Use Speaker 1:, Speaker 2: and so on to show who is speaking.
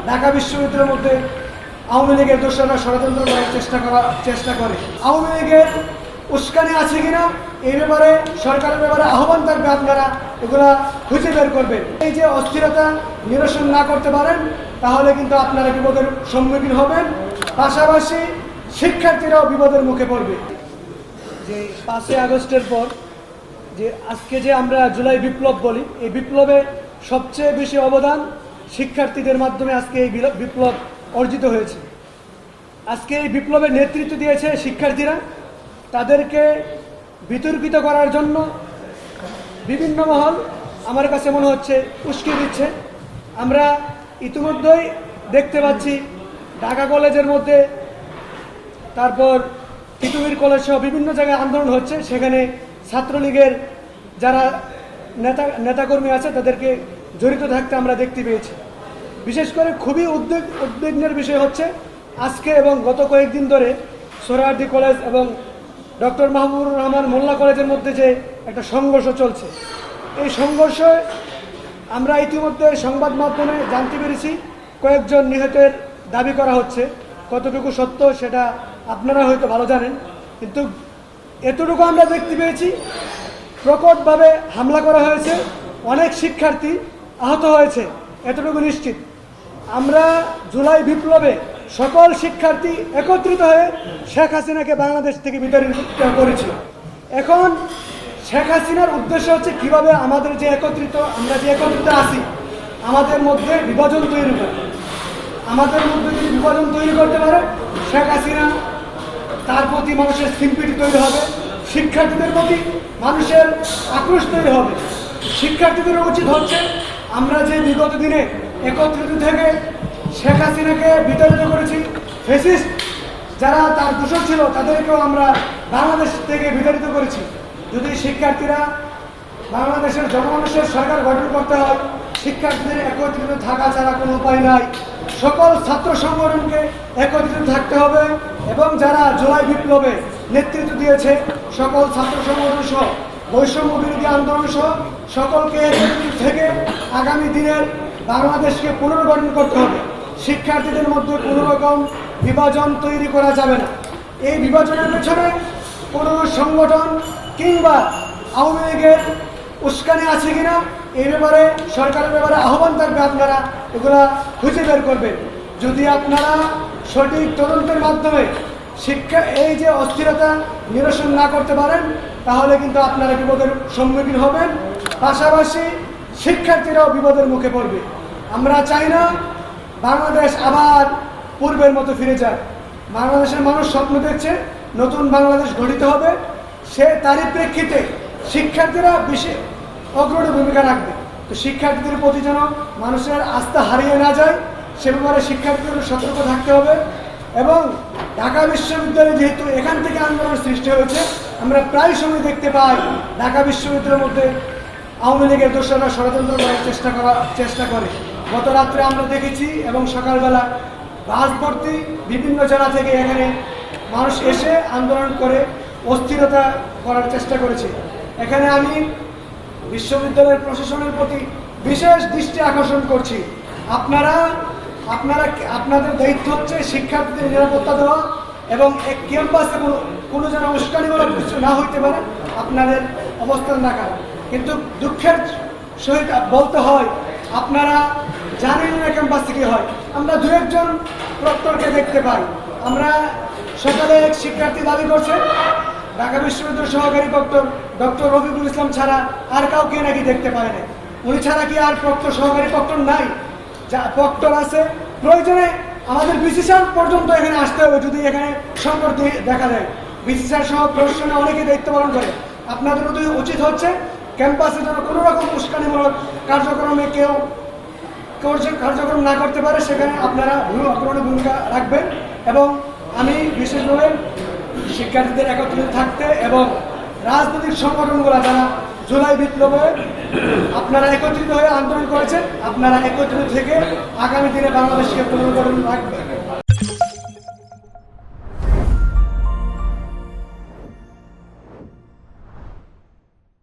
Speaker 1: ঢাকা বিশ্ববিদ্যালয়ের মধ্যে আওয়ামী লীগের দোষরা ষড়যন্ত্র করার চেষ্টা করে। আওয়ামী লীগের উস্কানি আছে কিনা এই ব্যাপারে সরকারের ব্যাপারে আহ্বান থাকবে, আপনারা এগুলা খুঁজে বের করবেন। এই যে অস্থিরতা নিরসন না করতে পারেন তাহলে কিন্তু আপনারা বিপদের সম্মুখীন হবেন, পাশাপাশি শিক্ষার্থীরাও বিপদের মুখে পড়বে। যে 5ই আগস্টের পর যে আজকে যে আমরা জুলাই বিপ্লব বলি, এই বিপ্লবে সবচেয়ে বেশি অবদান শিক্ষার্থীদের মাধ্যমে আজকে এই বিপ্লব অর্জিত হয়েছে। আজকে এই বিপ্লবের নেতৃত্ব দিয়েছে শিক্ষার্থীরা। তাদেরকে বিতর্কিত করার জন্য বিভিন্ন মহল আমার কাছে মনে হচ্ছে উস্কে দিচ্ছে। আমরা ইতিমধ্যেই দেখতে পাচ্ছি ঢাকা কলেজের মধ্যে, তারপর তিতুমির কলেজ সহ বিভিন্ন জায়গায় আন্দোলন হচ্ছে, সেখানে ছাত্রলীগের যারা নেতাকর্মী আছে তাদেরকে জড়িত থাকতে আমরা দেখতে পেয়েছি। বিশেষ করে খুবই উদ্বিগ্নের বিষয় হচ্ছে আজকে এবং গত কয়েকদিন ধরে সোহরাওয়ার্দী কলেজ এবং ডক্টর মাহবুবুর রহমান মোল্লা কলেজের মধ্যে যে একটা সংঘর্ষ চলছে, এই সংঘর্ষে আমরা ইতিমধ্যে সংবাদ মাধ্যমে জানতে পেরেছি কয়েকজন নিহতের দাবি করা হচ্ছে। কতটুকু সত্য সেটা আপনারা হয়তো ভালো জানেন, কিন্তু এতটুকু আমরা দেখতে পেয়েছি প্রকটভাবে হামলা করা হয়েছে, অনেক শিক্ষার্থী আহত হয়েছে, এতটুকু নিশ্চিত। আমরা জুলাই বিপ্লবে সকল শিক্ষার্থী একত্রিত হয়ে শেখ হাসিনাকে বাংলাদেশ থেকে বিতাড়িত করেছি। এখন শেখ হাসিনার উদ্দেশ্য হচ্ছে কিভাবে আমরা যে একত্রিত আছি আমাদের মধ্যে বিভাজন তৈরি করে। আমাদের মধ্যে যদি বিভাজন তৈরি করতে পারে শেখ হাসিনা, তার প্রতি মানুষের সিম্পিটি তৈরি হবে, শিক্ষার্থীদের প্রতি মানুষের আক্রোশ তৈরি হবে। শিক্ষার্থীদের উচিত হচ্ছে আমরা যে বিগত দিনে একত্রিত থেকে শেখ হাসিনাকে বিতাড়িত করেছি, ফ্যাসিস্ট যারা তার দোষর ছিল তাদেরকেও আমরা বাংলাদেশ থেকে বিতাড়িত করেছি। যদি শিক্ষার্থীরা বাংলাদেশের জনমানুষের সরকার গঠন করতে হয়, শিক্ষার্থীদের একত্রিত থাকা ছাড়া কোনো উপায় নাই। সকল ছাত্র সংগঠনকে একত্রিত থাকতে হবে এবং যারা জুলাই বিপ্লবে নেতৃত্ব দিয়েছে সকল ছাত্র সংগঠন সহ বৈষম্য বিরোধী আন্দোলন সহ সকলকে একত্রিত থেকে আগামী দিনের বাংলাদেশকে পুনর্গঠন করতে হবে। শিক্ষার্থীদের মধ্যে কোনো রকম বিভাজন তৈরি করা যাবে না। এই বিভাজনের পেছনে কোনো সংগঠন কিংবা আওয়ামী লীগের উস্কানি আছে কিনা এই ব্যাপারে সরকারের ব্যাপারে আহ্বান থাকবে, আপনারা এগুলা খুঁজে বের করবেন। যদি আপনারা সঠিক তদন্তের মাধ্যমে এই যে অস্থিরতা নিরসন না করতে পারেন তাহলে কিন্তু আপনারা বিপদের সম্মুখীন হবেন, পাশাপাশি শিক্ষার্থীরাও বিপদের মুখে পড়বে। আমরা চাই না বাংলাদেশ আবার পূর্বের মতো ফিরে যায়। বাংলাদেশের মানুষ স্বপ্ন দেখছে নতুন বাংলাদেশ গঠিত হবে, তারই প্রেক্ষিতে শিক্ষার্থীরা বিশেষ অগ্রণী ভূমিকা রাখবে। তো শিক্ষার্থীদের প্রতি যেন মানুষের আস্থা হারিয়ে না যায় সে ব্যাপারে শিক্ষার্থীদের সতর্ক থাকতে হবে। এবং ঢাকা বিশ্ববিদ্যালয় যেহেতু এখান থেকে আন্দোলন সৃষ্টি হয়েছে, আমরা প্রায় সময় দেখতে পাই ঢাকা বিশ্ববিদ্যালয়ের মধ্যে আওয়ামী লীগের দোষরা ষড়যন্ত্র করার চেষ্টা করে। গত রাত্রে আমরা দেখেছি এবং সকালবেলা বাস ভর্তি বিভিন্ন জেলা থেকে এখানে মানুষ এসে আন্দোলন করে অস্থিরতা করার চেষ্টা করেছে। এখানে আমি বিশ্ববিদ্যালয়ের প্রশাসনের প্রতি বিশেষ দৃষ্টি আকর্ষণ করছি। আপনাদের দায়িত্ব হচ্ছে শিক্ষার্থীদের নিরাপত্তা দেওয়া এবং এক ক্যাম্পাসে কোনো যেন উস্কানিমূলক কিছু না হইতে পারে আপনাদের অবস্থান রাখা। কিন্তু দুঃখের সহিত বলতে হয় আপনারা জানেন না ক্যাম্পাসে কি হয়। আমরা দু একজন প্রক্টরকে দেখতে পাই। আমরা সকালে এক শিক্ষার্থী দাবি করছে ঢাকা বিশ্ববিদ্যালয়ের সহকারী প্রক্টর ডক্টর রফিকুল ইসলাম ছাড়া আর কাউকে নাকি দেখতে পায় না। উনি ছাড়া কি আর সহকারী প্রক্টর নাই? যা প্রক্টর আছে, প্রয়োজনে আমাদের বিসি স্যার পর্যন্ত এখানে আসতে হবে যদি এখানে সংকট দেখা যায়। বিসি স্যার সহ প্রশাসনে অনেকে দায়িত্ব পালন করে। আপনাদের উচিত হচ্ছে ক্যাম্পাসে যেন কোনো রকম উস্কানিমূলক কার্যক্রমে কেউ কার্যক্রম না করতে পারে, সেখানে আপনারা অগ্রণী ভূমিকা রাখবেন। এবং আমি বিশেষভাবে শিক্ষার্থীদের একত্রিত থাকতে এবং রাজনৈতিক সংগঠনগুলো যারা জুলাই বিপ্লবে আপনারা একত্রিত হয়ে আন্দোলন করেছেন, আপনারা একত্রিত থেকে আগামী দিনে বাংলাদেশকে পুনর্গঠন রাখবেন।